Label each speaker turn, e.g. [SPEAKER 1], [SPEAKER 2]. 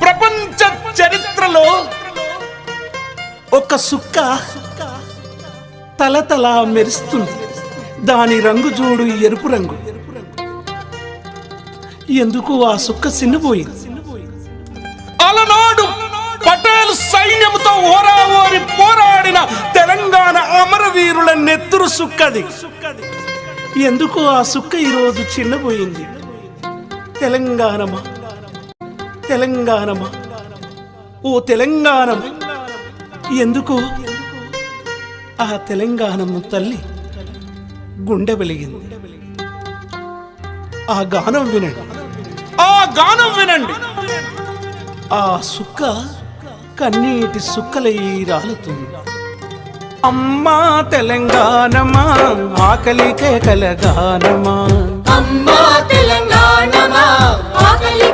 [SPEAKER 1] ప్రపంచ చరిత్రలో ఒక సుక్క తలతల మెరుస్తుంది. దాని రంగు చూడు ఎరుపు రంగు. ఎందుకు ఆ సుక్క సిన్నపోయింది? అలనాడు పటేల్ సైన్యంతో ఓరావోరి పోరాడిన తెలంగాణ అమరవీరుల నెత్తురు సుక్కది. ఎందుకు ఆ సుక్క ఈరోజు చిన్నపోయింది? తెలంగాణమా, తెలంగాణమా, ఓ తెలంగాణమా, ఎందుకు ఆ తెలంగాణము తల్లి గుండె వెలిగింది? ఆ గానం వినండి, ఆ గానం వినండి. ఆ సుక్క కన్నీటి సుక్కలై రాలుతుంది. అమ్మా తెలంగాణమా, ఆకలి కేకల గానమా.
[SPEAKER 2] అమ్మా తెలంగాణమా, ఆకలి